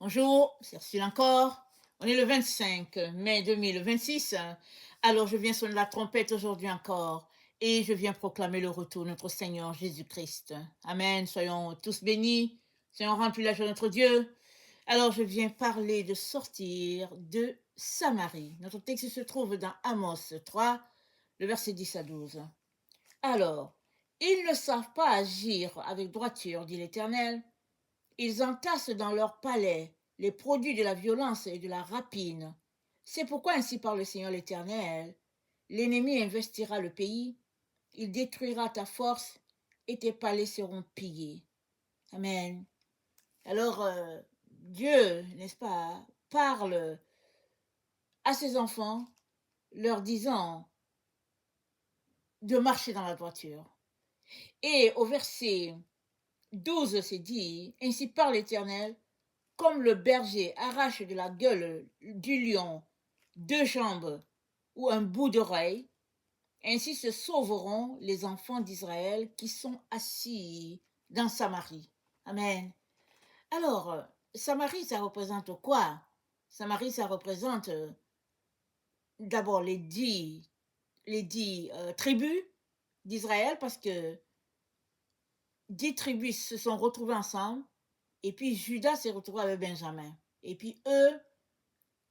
Bonjour, c'est Ursule encore. On est le 25 mai 2026. Alors je viens sonner la trompette aujourd'hui encore et je viens proclamer le retour de notre Seigneur Jésus-Christ. Amen. Soyons tous bénis. Soyons remplis de la joie de notre Dieu. Alors je viens parler de sortir de Samarie. Notre texte se trouve dans Amos 3, le verset 10 à 12. Alors, ils ne savent pas agir avec droiture, dit l'Éternel. Ils entassent dans leurs palais les produits de la violence et de la rapine. C'est pourquoi ainsi parle le Seigneur l'Éternel. L'ennemi investira le pays, il détruira ta force et tes palais seront pillés. Amen. Alors, Dieu, n'est-ce pas, parle à ses enfants, leur disant de marcher dans la droiture. Et au verset 12, c'est dit, ainsi parle l'Éternel, comme le berger arrache de la gueule du lion deux jambes ou un bout d'oreille, ainsi se sauveront les enfants d'Israël qui sont assis dans Samarie. Amen. Alors, Samarie, ça représente quoi? Samarie, ça représente d'abord les dix tribus d'Israël, parce que 10 tribus se sont retrouvées ensemble, et puis Judas s'est retrouvé avec Benjamin. Et puis eux,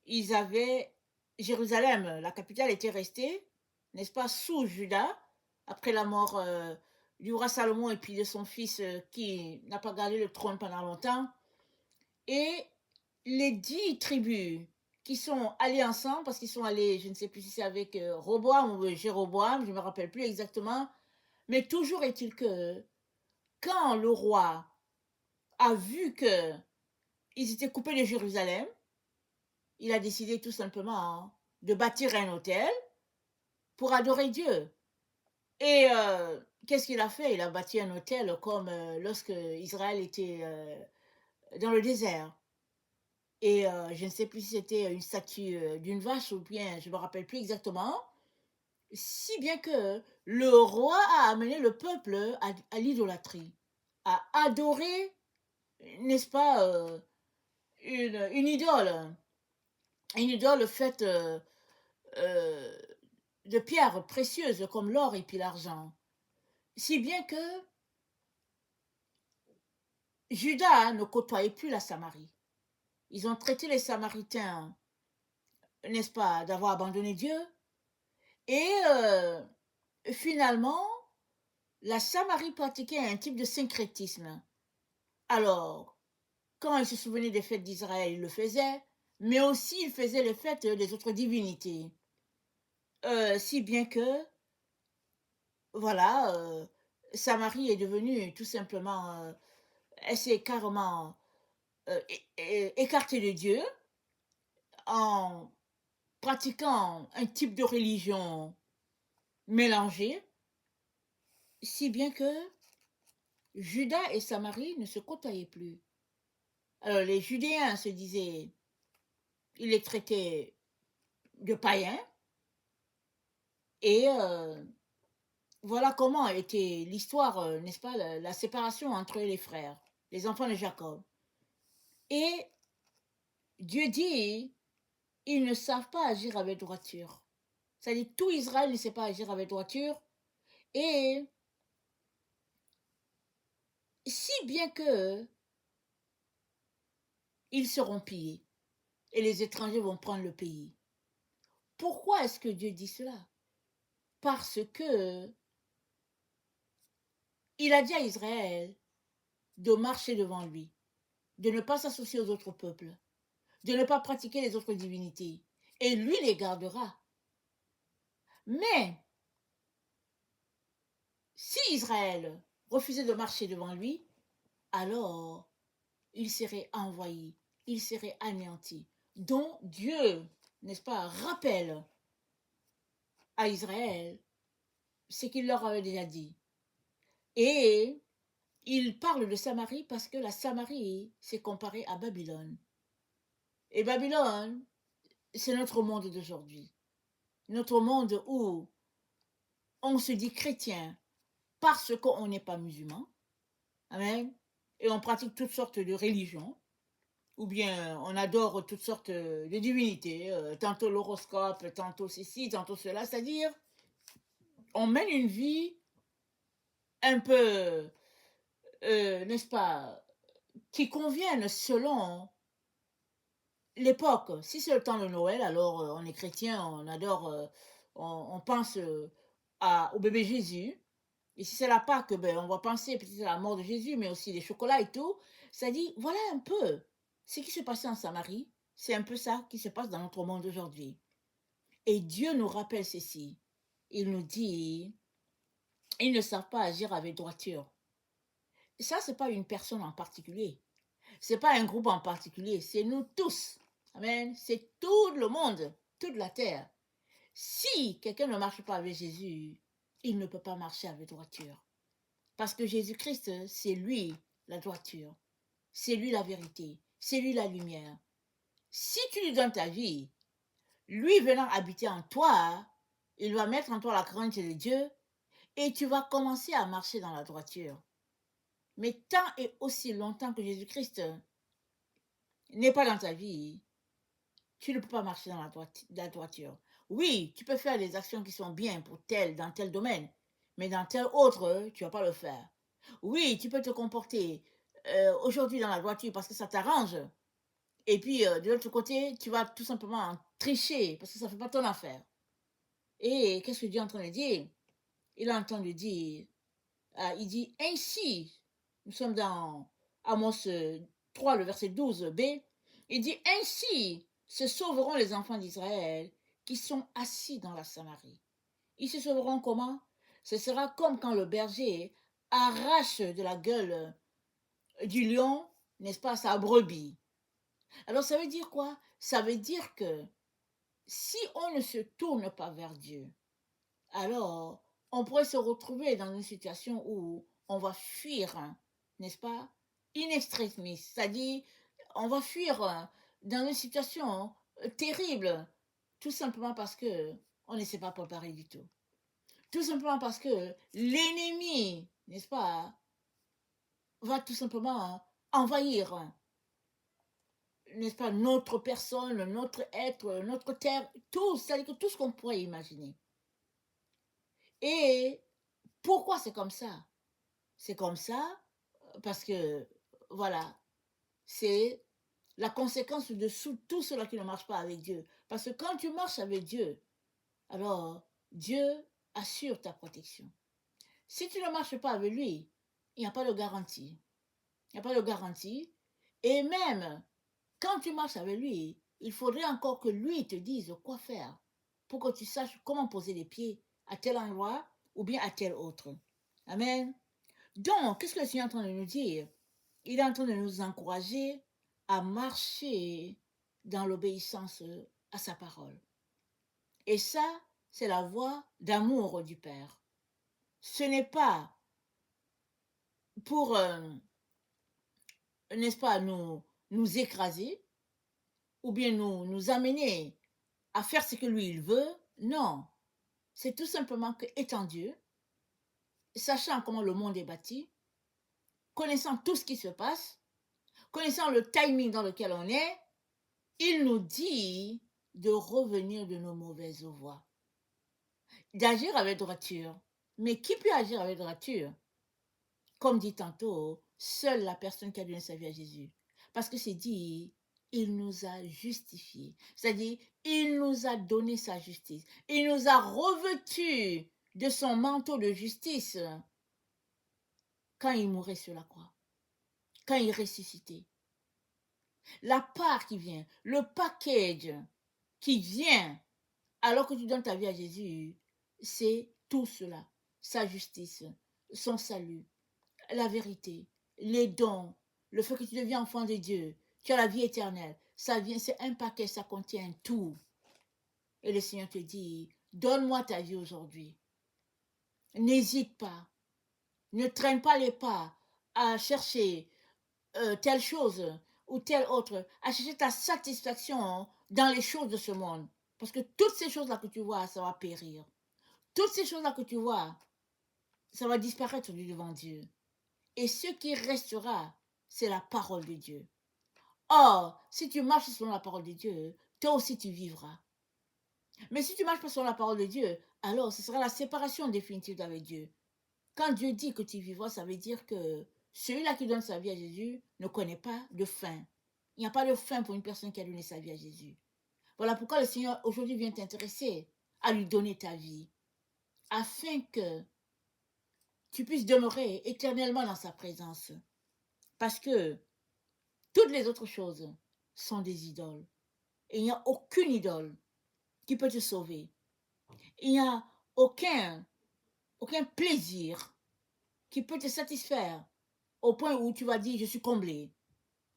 ils avaient Jérusalem, la capitale était restée, n'est-ce pas, sous Juda, après la mort du roi Salomon et puis de son fils qui n'a pas gardé le trône pendant longtemps. Et les 10 tribus qui sont allées ensemble, parce qu'ils sont allés, je ne sais plus si c'est avec Roboam ou Jéroboam, je ne me rappelle plus exactement, mais toujours est-il que quand le roi a vu que ils étaient coupés de Jérusalem, il a décidé tout simplement de bâtir un hôtel pour adorer Dieu. Et qu'est-ce qu'il a fait? Il a bâti un hôtel comme lorsque Israël était dans le désert. Et je ne sais plus si c'était une statue d'une vache ou bien, je ne me rappelle plus exactement. Si bien que le roi a amené le peuple à l'idolâtrie, à adorer, n'est-ce pas, une idole faite euh, de pierres précieuses comme l'or et puis l'argent. Si bien que Judas ne côtoyait plus la Samarie. Ils ont traité les Samaritains, n'est-ce pas, d'avoir abandonné Dieu. Et finalement, la Samarie pratiquait un type de syncrétisme. Alors, quand ils se souvenaient des fêtes d'Israël, ils le faisaient, mais aussi ils faisaient les fêtes des autres divinités. Si bien que, voilà, Samarie est devenue tout simplement, elle s'est carrément écartée de Dieu en pratiquant un type de religion mélangée, si bien que Juda et Samarie ne se côtoyaient plus. Alors les Judéens se disaient, ils les traitaient de païens, et voilà comment était l'histoire, n'est-ce pas, la séparation entre les frères, les enfants de Jacob. Et Dieu dit, ils ne savent pas agir avec droiture. C'est-à-dire, tout Israël ne sait pas agir avec droiture, et si bien que ils seront pillés et les étrangers vont prendre le pays. Pourquoi est-ce que Dieu dit cela? Parce que il a dit à Israël de marcher devant lui, de ne pas s'associer aux autres peuples, de ne pas pratiquer les autres divinités, et lui les gardera. Mais si Israël refusait de marcher devant lui, alors il serait envoyé, il serait anéanti. Donc Dieu, n'est-ce pas, rappelle à Israël ce qu'il leur avait déjà dit. Et il parle de Samarie parce que la Samarie s'est comparée à Babylone. Et Babylone, c'est notre monde d'aujourd'hui. Notre monde où on se dit chrétien parce qu'on n'est pas musulman. Amen. Et on pratique toutes sortes de religions. ou bien on adore toutes sortes de divinités, tantôt l'horoscope, tantôt ceci, tantôt cela, c'est-à-dire on mène une vie un peu, n'est-ce pas, qui convienne selon l'époque. Si c'est le temps de Noël, alors on est chrétien, on adore, on pense au bébé Jésus. Et si c'est la Pâque, ben, on va penser peut-être à la mort de Jésus, mais aussi les chocolats et tout. Ça dit, voilà un peu ce qui se passait en Samarie. C'est un peu ça qui se passe dans notre monde aujourd'hui. Et Dieu nous rappelle ceci. Il nous dit, ils ne savent pas agir avec droiture. Et ça, c'est pas une personne en particulier. C'est pas un groupe en particulier. C'est nous tous. Amen. C'est tout le monde, toute la terre. Si quelqu'un ne marche pas avec Jésus, il ne peut pas marcher avec droiture. Parce que Jésus-Christ, c'est lui la droiture. C'est lui la vérité. C'est lui la lumière. Si tu lui donnes ta vie, lui venant habiter en toi, il va mettre en toi la crainte de Dieu et tu vas commencer à marcher dans la droiture. Mais tant et aussi longtemps que Jésus-Christ n'est pas dans ta vie, tu ne peux pas marcher dans la droiture. Oui, tu peux faire des actions qui sont bien pour dans tel domaine, mais dans tel autre, tu ne vas pas le faire. Oui, tu peux te comporter aujourd'hui dans la droiture parce que ça t'arrange. Et puis, de l'autre côté, tu vas tout simplement tricher parce que ça ne fait pas ton affaire. Et qu'est-ce que Dieu est en train de dire? Il est en train de dire, il dit, ainsi, nous sommes dans Amos 3, le verset 12b, il dit, ainsi se sauveront les enfants d'Israël qui sont assis dans la Samarie. Ils se sauveront comment? Ce sera comme quand le berger arrache de la gueule du lion, n'est-ce pas, sa brebis. Alors ça veut dire quoi? Ça veut dire que si on ne se tourne pas vers Dieu, alors on pourrait se retrouver dans une situation où on va fuir, hein, n'est-ce pas, in extremis, c'est-à-dire on va fuir dans une situation terrible, tout simplement parce que on ne s'est pas préparé du tout. Tout simplement parce que l'ennemi, n'est-ce pas, va tout simplement envahir, n'est-ce pas, notre personne, notre être, notre terre, tout, c'est-à-dire que tout ce qu'on pourrait imaginer. Et pourquoi c'est comme ça? C'est comme ça parce que, voilà, c'est la conséquence de tout cela qui ne marche pas avec Dieu. Parce que quand tu marches avec Dieu, alors Dieu assure ta protection. Si tu ne marches pas avec lui, il n'y a pas de garantie. Il n'y a pas de garantie. Et même quand tu marches avec lui, il faudrait encore que lui te dise quoi faire pour que tu saches comment poser les pieds à tel endroit ou bien à tel autre. Amen. Donc, qu'est-ce que le Seigneur est en train de nous dire? Il est en train de nous encourager à marcher dans l'obéissance à sa parole. Et ça, c'est la voie d'amour du Père. Ce n'est pas pour, n'est-ce pas, nous écraser ou bien nous amener à faire ce que lui il veut. Non, c'est tout simplement que étant Dieu, sachant comment le monde est bâti, connaissant tout ce qui se passe, connaissant le timing dans lequel on est, il nous dit de revenir de nos mauvaises voies, d'agir avec droiture. Mais qui peut agir avec droiture? Comme dit tantôt, seule la personne qui a donné sa vie à Jésus. Parce que c'est dit, il nous a justifiés. C'est-à-dire, il nous a donné sa justice. Il nous a revêtus de son manteau de justice quand il mourait sur la croix, quand il ressuscitait. La part qui vient, le package qui vient alors que tu donnes ta vie à Jésus, c'est tout cela. Sa justice, son salut, la vérité, les dons, le fait que tu deviens enfant de Dieu, tu as la vie éternelle. Ça vient, c'est un paquet, ça contient tout. Et le Seigneur te dit, donne-moi ta vie aujourd'hui. N'hésite pas. Ne traîne pas les pas à chercher telle chose ou telle autre, à chercher ta satisfaction dans les choses de ce monde. Parce que toutes ces choses-là que tu vois, ça va périr. Toutes ces choses-là que tu vois, ça va disparaître du devant Dieu. Et ce qui restera, c'est la parole de Dieu. Or, si tu marches selon la parole de Dieu, toi aussi tu vivras. Mais si tu marches pas selon la parole de Dieu, alors ce sera la séparation définitive avec Dieu. Quand Dieu dit que tu vivras, ça veut dire que celui-là qui donne sa vie à Jésus ne connaît pas de fin. Il n'y a pas de fin pour une personne qui a donné sa vie à Jésus. Voilà pourquoi le Seigneur aujourd'hui vient t'intéresser à lui donner ta vie, afin que tu puisses demeurer éternellement dans sa présence. Parce que toutes les autres choses sont des idoles. Et il n'y a aucune idole qui peut te sauver. Il n'y a aucun plaisir qui peut te satisfaire au point où tu vas dire, je suis comblé.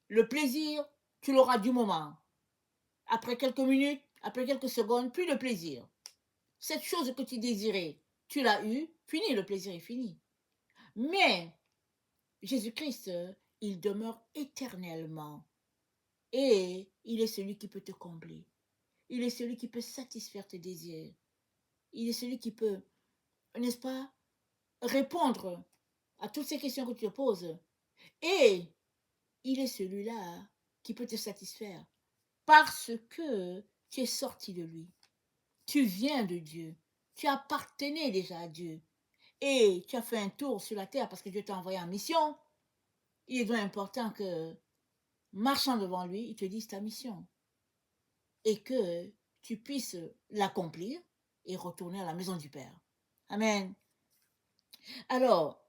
Le plaisir, tu l'auras du moment. Après quelques minutes, après quelques secondes, plus de plaisir. Cette chose que tu désirais, tu l'as eue, fini, le plaisir est fini. Mais Jésus-Christ, il demeure éternellement. Et il est celui qui peut te combler. Il est celui qui peut satisfaire tes désirs. Il est celui qui peut, n'est-ce pas, répondre à toutes ces questions que tu te poses. Et il est celui-là qui peut te satisfaire parce que tu es sorti de lui. Tu viens de Dieu. Tu appartenais déjà à Dieu. Et tu as fait un tour sur la terre parce que Dieu t'a envoyé en mission. Il est donc important que, marchant devant lui, il te dise ta mission. Et que tu puisses l'accomplir et retourner à la maison du Père. Amen. Alors,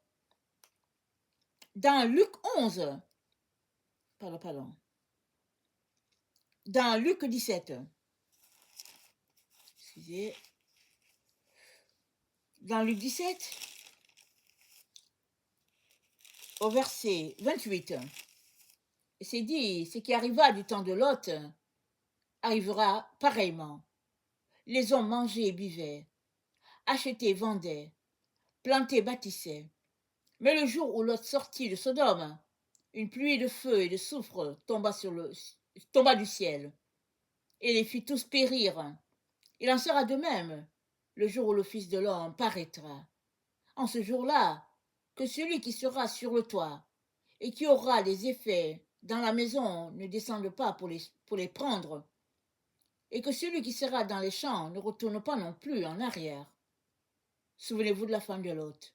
dans Luc 11, pardon, dans Luc 17, excusez, dans Luc 17, au verset 28, c'est dit, ce qui arriva du temps de Lot arrivera pareillement. Les hommes mangeaient et buvaient, achetaient et vendaient, plantaient et bâtissaient. Mais le jour où Lot sortit de Sodome, une pluie de feu et de soufre tomba du ciel, et les fit tous périr. Il en sera de même le jour où le Fils de l'homme paraîtra. En ce jour-là, que celui qui sera sur le toit et qui aura des effets dans la maison ne descende pas pour les prendre, et que celui qui sera dans les champs ne retourne pas non plus en arrière. Souvenez-vous de la femme de Lot.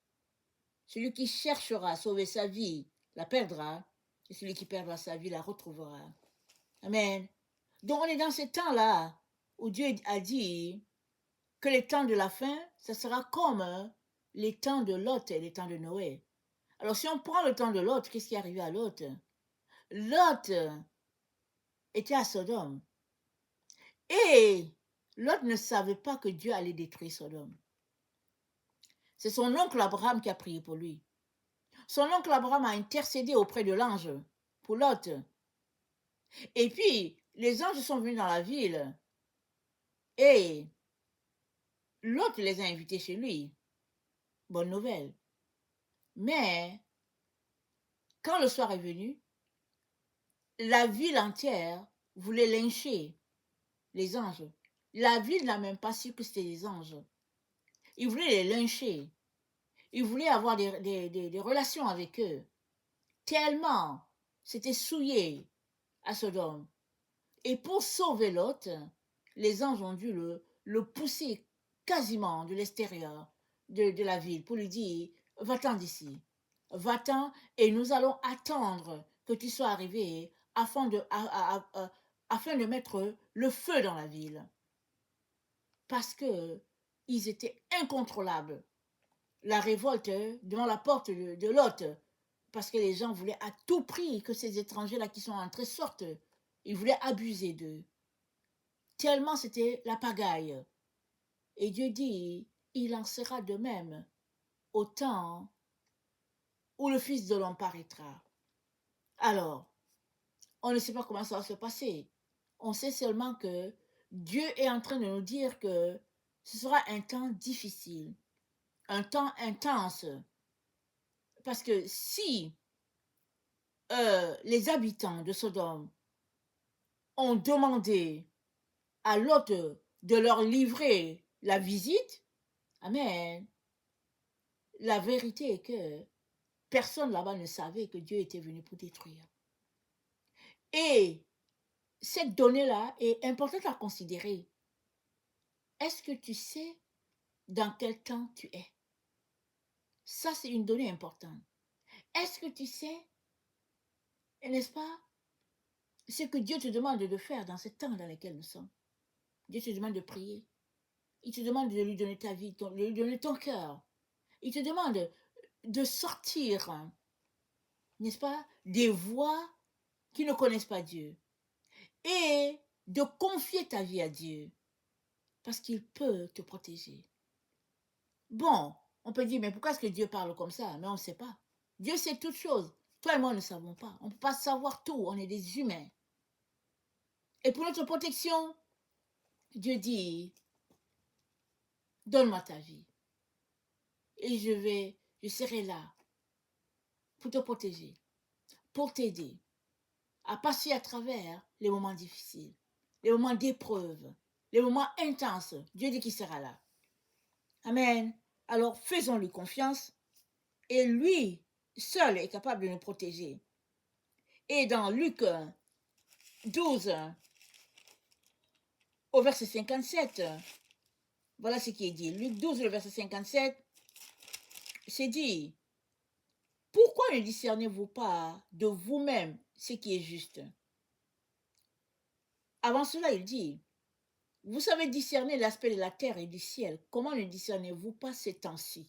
Celui qui cherchera à sauver sa vie la perdra, et celui qui perdra sa vie la retrouvera. Amen. Donc on est dans ces temps-là où Dieu a dit que les temps de la fin, ça sera comme les temps de Lot et les temps de Noé. Alors si on prend le temps de Lot, qu'est-ce qui est arrivé à Lot? Lot était à Sodome. Et Lot ne savait pas que Dieu allait détruire Sodome. C'est son oncle Abraham qui a prié pour lui. Son oncle Abraham a intercédé auprès de l'ange pour Lot. Et puis, les anges sont venus dans la ville et Lot les a invités chez lui. Bonne nouvelle. Mais, quand le soir est venu, la ville entière voulait lyncher les anges. La ville n'a même pas su que c'était des anges. Ils voulaient les lyncher. Ils voulaient avoir des relations avec eux. Tellement c'était souillé à Sodome. Et pour sauver Lot, les anges ont dû le pousser quasiment de l'extérieur de la ville pour lui dire, va-t'en d'ici, va-t'en et nous allons attendre que tu sois arrivé afin de mettre le feu dans la ville. Parce que ils étaient incontrôlables. La révolte devant la porte de Lot, parce que les gens voulaient à tout prix que ces étrangers-là qui sont entrés sortent. Ils voulaient abuser d'eux. Tellement c'était la pagaille. Et Dieu dit, il en sera de même au temps où le Fils de l'homme paraîtra. Alors, on ne sait pas comment ça va se passer. On sait seulement que Dieu est en train de nous dire que ce sera un temps difficile, un temps intense. Parce que si les habitants de Sodome ont demandé à Lot de leur livrer la visite, amen, la vérité est que personne là-bas ne savait que Dieu était venu pour détruire. Et cette donnée-là est importante à considérer. Est-ce que tu sais dans quel temps tu es? Ça, c'est une donnée importante. Est-ce que tu sais, n'est-ce pas, ce que Dieu te demande de faire dans ce temps dans lequel nous sommes? Dieu te demande de prier. Il te demande de lui donner ta vie, de lui donner ton cœur. Il te demande de sortir, n'est-ce pas, des voies qui ne connaissent pas Dieu et de confier ta vie à Dieu parce qu'il peut te protéger. Bon, on peut dire, mais pourquoi est-ce que Dieu parle comme ça? Mais on ne sait pas. Dieu sait toutes choses. Toi et moi, ne savons pas. On ne peut pas savoir tout. On est des humains. Et pour notre protection, Dieu dit, donne-moi ta vie. Et je serai là pour te protéger, pour t'aider à passer à travers les moments difficiles, les moments d'épreuve, les moments intenses. Dieu dit qu'il sera là. Amen. Alors faisons-lui confiance et lui seul est capable de nous protéger. Et dans Luc 12, au verset 57, voilà ce qui est dit. Luc 12, le verset 57, c'est dit, pourquoi ne discernez-vous pas de vous-même ce qui est juste? Avant cela, il dit, vous savez discerner l'aspect de la terre et du ciel. Comment ne discernez-vous pas ces temps-ci?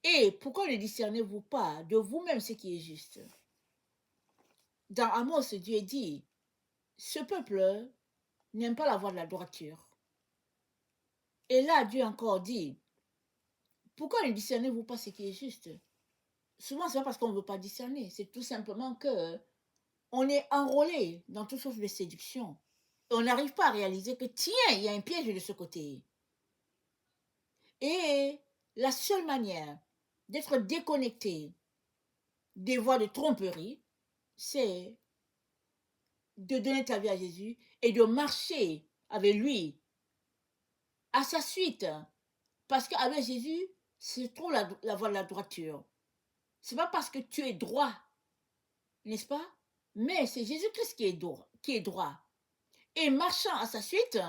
Et pourquoi ne discernez-vous pas de vous-même ce qui est juste? Dans Amos, Dieu dit, ce peuple n'aime pas la voie de la droiture. Et là, Dieu encore dit, pourquoi ne discernez-vous pas ce qui est juste? Souvent, c'est pas parce qu'on ne veut pas discerner, c'est tout simplement que on est enrôlé dans toutes sortes de séduction. Et on n'arrive pas à réaliser que, tiens, il y a un piège de ce côté. Et la seule manière d'être déconnecté des voies de tromperie, c'est de donner ta vie à Jésus et de marcher avec lui à sa suite. Parce qu'avec Jésus, c'est trop la voie de la droiture. C'est pas parce que tu es droit, n'est-ce pas? Mais c'est Jésus-Christ qui est droit. Et marchant à sa suite,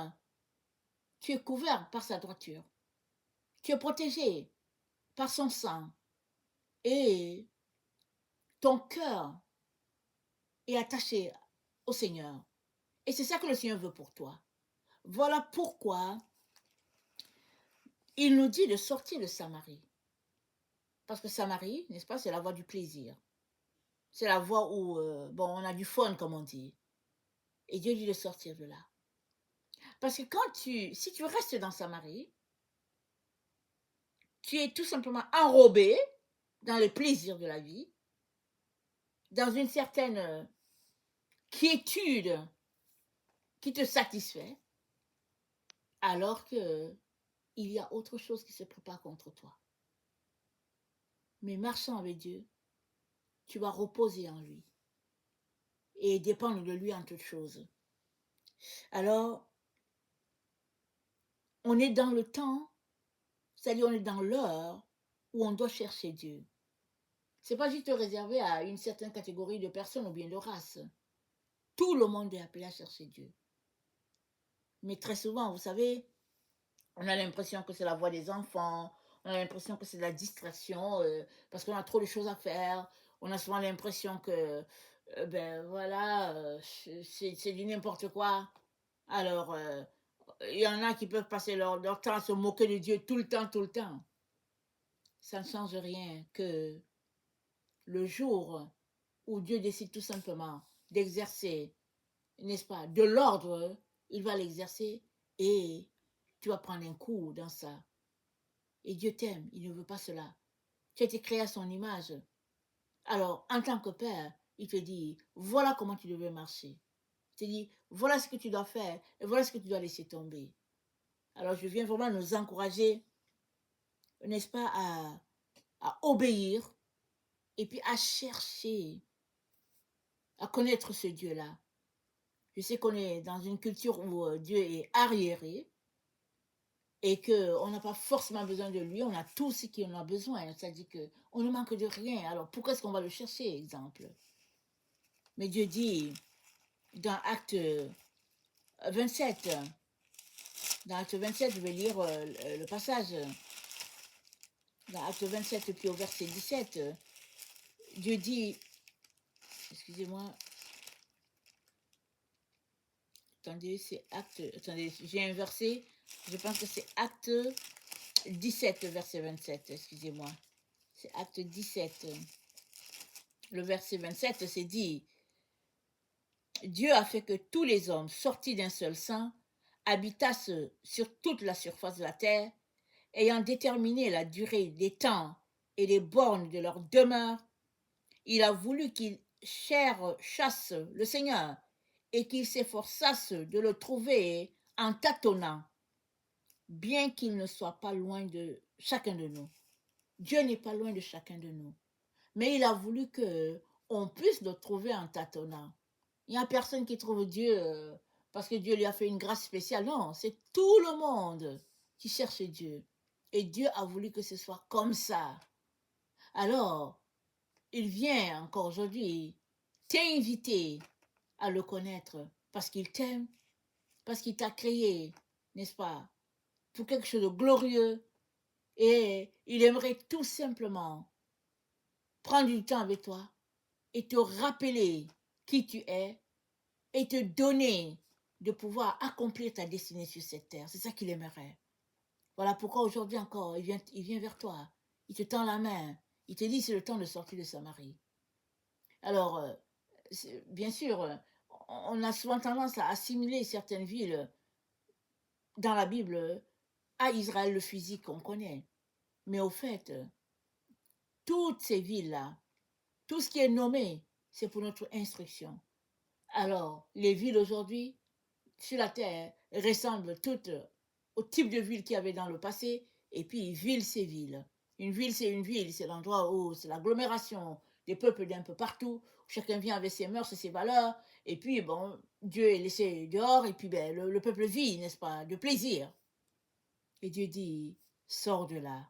tu es couvert par sa droiture. Tu es protégé par son sang. Et ton cœur est attaché au Seigneur. Et c'est ça que le Seigneur veut pour toi. Voilà pourquoi il nous dit de sortir de Samarie. Parce que Samarie, n'est-ce pas, c'est la voie du plaisir. C'est la voie où, on a du fun, comme on dit. Et Dieu dit de sortir de là. Parce que si tu restes dans Samarie, tu es tout simplement enrobé dans les plaisirs de la vie, dans une certaine quiétude qui te satisfait, alors que il y a autre chose qui se prépare contre toi. Mais marchant avec Dieu, tu vas reposer en lui et dépendre de lui en toutes choses. Alors, on est dans le temps, c'est-à-dire on est dans l'heure où on doit chercher Dieu. C'est pas juste réservé à une certaine catégorie de personnes ou bien de races. Tout le monde est appelé à chercher Dieu. Mais très souvent, vous savez, on a l'impression que c'est la voix des enfants, on a l'impression que c'est de la distraction parce qu'on a trop de choses à faire. On a souvent l'impression que, c'est du n'importe quoi. Alors, il y en a qui peuvent passer leur temps à se moquer de Dieu tout le temps, tout le temps. Ça ne change rien que le jour où Dieu décide tout simplement d'exercer, n'est-ce pas, de l'ordre, il va l'exercer et tu vas prendre un coup dans ça. Et Dieu t'aime, il ne veut pas cela. Tu as été créé à son image. Alors, en tant que père, il te dit, voilà comment tu devais marcher. Il te dit, voilà ce que tu dois faire et voilà ce que tu dois laisser tomber. Alors, je viens vraiment nous encourager, n'est-ce pas, à obéir et puis à chercher, à connaître ce Dieu-là. Je sais qu'on est dans une culture où Dieu est arriéré et qu'on n'a pas forcément besoin de lui, on a tout ce qu'on a besoin. C'est-à-dire qu'on ne manque de rien. Alors pourquoi est-ce qu'on va le chercher, exemple? Mais Dieu dit dans Acte 27, dans Acte 27, je vais lire le passage. Dans Acte 27, puis au verset 17, Dieu dit, excusez-moi, attendez, c'est Acte, attendez, j'ai un verset, je pense que c'est Acte 17, verset 27, excusez-moi. C'est Acte 17, le verset 27, c'est dit, Dieu a fait que tous les hommes sortis d'un seul sein habitassent sur toute la surface de la terre, ayant déterminé la durée des temps et les bornes de leur demeure. Il a voulu qu'ils chassent le Seigneur et qu'ils s'efforçassent de le trouver en tâtonnant, bien qu'il ne soit pas loin de chacun de nous. Dieu n'est pas loin de chacun de nous, mais il a voulu que on puisse le trouver en tâtonnant. Il n'y a personne qui trouve Dieu parce que Dieu lui a fait une grâce spéciale. Non, c'est tout le monde qui cherche Dieu. Et Dieu a voulu que ce soit comme ça. Alors, il vient encore aujourd'hui t'inviter à le connaître parce qu'il t'aime, parce qu'il t'a créé, n'est-ce pas, pour quelque chose de glorieux. Et il aimerait tout simplement prendre du temps avec toi et te rappeler qui tu es et te donner de pouvoir accomplir ta destinée sur cette terre. C'est ça qu'il aimerait. Voilà pourquoi aujourd'hui encore, il vient vers toi. Il te tend la main. Il te dit c'est le temps de sortir de Samarie. Alors, bien sûr, on a souvent tendance à assimiler certaines villes dans la Bible à Israël le physique qu'on connaît. Mais au fait, toutes ces villes-là, tout ce qui est nommé, c'est pour notre instruction. Alors, les villes aujourd'hui, sur la terre, ressemblent toutes au type de ville qu'il y avait dans le passé, et puis ville, c'est ville. Une ville, c'est l'endroit où c'est l'agglomération des peuples d'un peu partout, où chacun vient avec ses mœurs et ses valeurs, et puis, bon, Dieu est laissé dehors, et puis ben, le peuple vit, n'est-ce pas, de plaisir. Et Dieu dit, sors de là.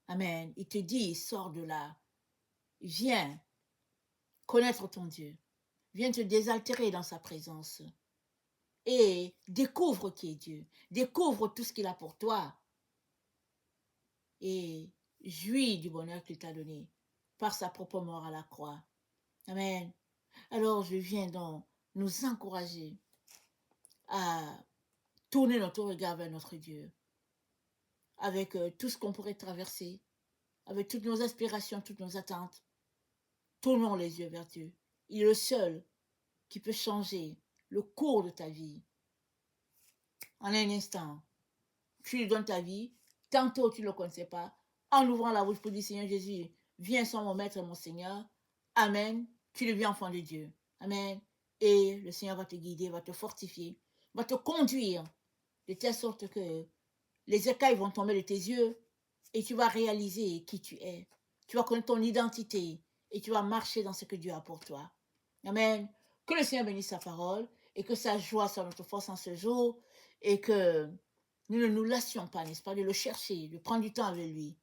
Amen. Il te dit, sors de là. Viens connaître ton Dieu. Viens te désaltérer dans sa présence. Et découvre qui est Dieu. Découvre tout ce qu'il a pour toi. Et jouis du bonheur qu'il t'a donné par sa propre mort à la croix. Amen. Alors je viens donc nous encourager à tourner notre regard vers notre Dieu avec tout ce qu'on pourrait traverser, avec toutes nos aspirations, toutes nos attentes. Tournons les yeux vers Dieu. Il est le seul qui peut changer le cours de ta vie. En un instant, tu lui donnes ta vie, tantôt tu ne le connaissais pas, en ouvrant la bouche pour dire Seigneur Jésus, viens sans mon maître, mon Seigneur. Amen. Tu deviens enfant de Dieu. Amen. Et le Seigneur va te guider, va te fortifier, va te conduire de telle sorte que les écailles vont tomber de tes yeux et tu vas réaliser qui tu es. Tu vas connaître ton identité et tu vas marcher dans ce que Dieu a pour toi. Amen. Que le Seigneur bénisse sa parole et que sa joie soit notre force en ce jour et que nous ne nous lassions pas, n'est-ce pas, de le chercher, de prendre du temps avec lui.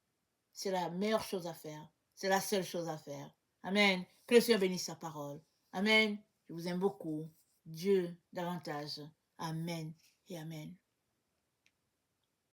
C'est la meilleure chose à faire. C'est la seule chose à faire. Amen. Que le Seigneur bénisse sa parole. Amen. Je vous aime beaucoup. Dieu davantage. Amen et amen.